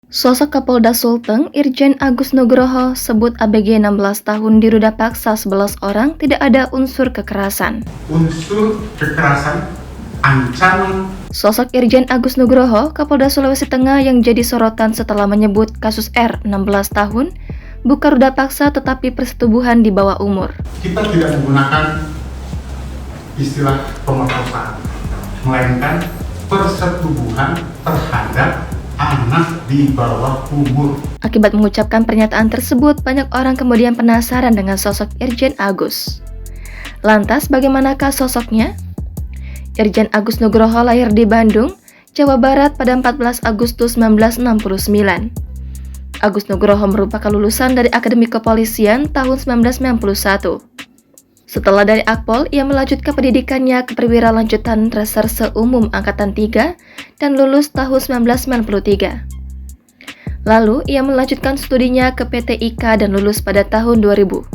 Sosok Kapolda Sulteng, Irjen Agus Nugroho, sebut ABG 16 tahun diruda paksa 11 orang tidak ada unsur kekerasan. Unsur kekerasan, ancaman. Sosok Irjen Agus Nugroho, Kapolda Sulawesi Tengah yang jadi sorotan setelah menyebut kasus R 16 tahun bukan ruda paksa tetapi persetubuhan di bawah umur. Kita tidak menggunakan istilah pemerkosaan, melainkan persetubuhan terhadap anak di bawah umur. Akibat mengucapkan pernyataan tersebut, banyak orang kemudian penasaran dengan sosok Irjen Agus. Lantas, bagaimanakah sosoknya? Irjen Agus Nugroho lahir di Bandung, Jawa Barat pada 14 Agustus 1969. Agus Nugroho merupakan lulusan dari Akademi Kepolisian tahun 1991. Setelah dari Akpol, ia melanjutkan pendidikannya ke perwira lanjutan Reserse Umum Angkatan 3 dan lulus tahun 1993. Lalu, ia melanjutkan studinya ke PTIK dan lulus pada tahun 2000.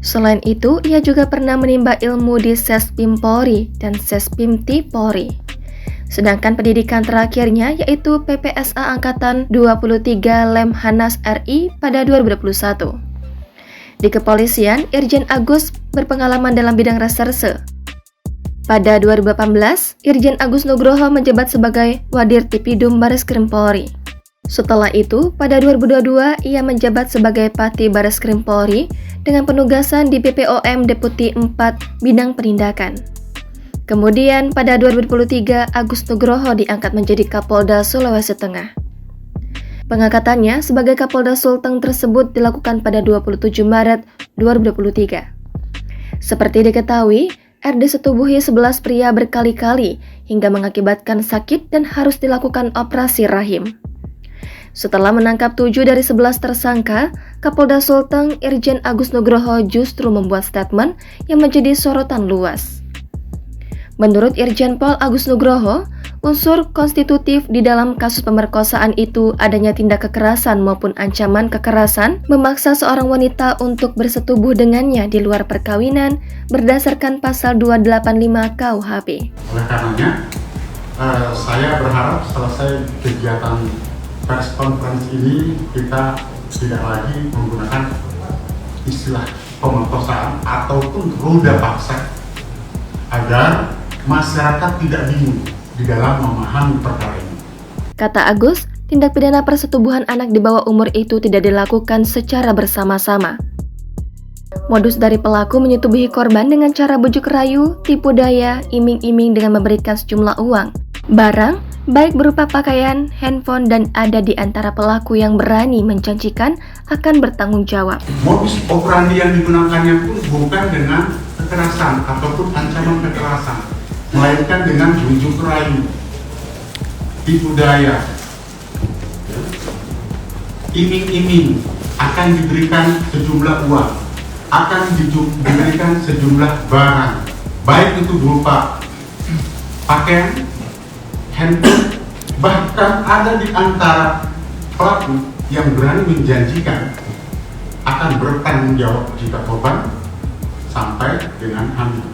Selain itu, ia juga pernah menimba ilmu di Sespim Polri dan Sespimti Polri. Sedangkan pendidikan terakhirnya yaitu PPSA Angkatan 23 Lemhanas RI pada 2021. Di kepolisian, Irjen Agus berpengalaman dalam bidang reserse. Pada 2018, Irjen Agus Nugroho menjabat sebagai Wadir Tipidum Bareskrim Polri. Setelah itu, pada 2022, ia menjabat sebagai Pati Bareskrim Polri dengan penugasan di BPOM Deputi 4 Bidang Penindakan. Kemudian, pada 2023, Agus Nugroho diangkat menjadi Kapolda Sulawesi Tengah. Pengangkatannya sebagai Kapolda Sulteng tersebut dilakukan pada 27 Maret 2023. Seperti diketahui, R disetubuhi 11 pria berkali-kali hingga mengakibatkan sakit dan harus dilakukan operasi rahim. Setelah menangkap 7 dari 11 tersangka, Kapolda Sulteng Irjen Agus Nugroho justru membuat statement yang menjadi sorotan luas. Menurut Irjen Pol Agus Nugroho, unsur konstitutif di dalam kasus pemerkosaan itu adanya tindak kekerasan maupun ancaman kekerasan memaksa seorang wanita untuk bersetubuh dengannya di luar perkawinan berdasarkan pasal 285 KUHP. Oleh karenanya, saya berharap selesai kegiatan press conference ini kita tidak lagi menggunakan istilah pemerkosaan ataupun ruda paksa agar masyarakat tidak bingung di dalam memahami perkara ini. Kata Agus, tindak pidana persetubuhan anak di bawah umur itu tidak dilakukan secara bersama-sama. Modus dari pelaku menyetubuhi korban dengan cara bujuk rayu, tipu daya, iming-iming dengan memberikan sejumlah uang, barang, baik berupa pakaian, handphone, dan ada di antara pelaku yang berani menjanjikan akan bertanggung jawab. Modus operandi yang digunakannya pun bukan dengan kekerasan ataupun ancaman kekerasan, melainkan dengan bujuk rayu, tipu daya, iming-iming akan diberikan sejumlah uang, akan diberikan sejumlah barang, baik itu berupa pakaian, handphone, bahkan ada di antara pelaku yang berani menjanjikan akan bertanggung jawab jika korban sampai dengan hamil.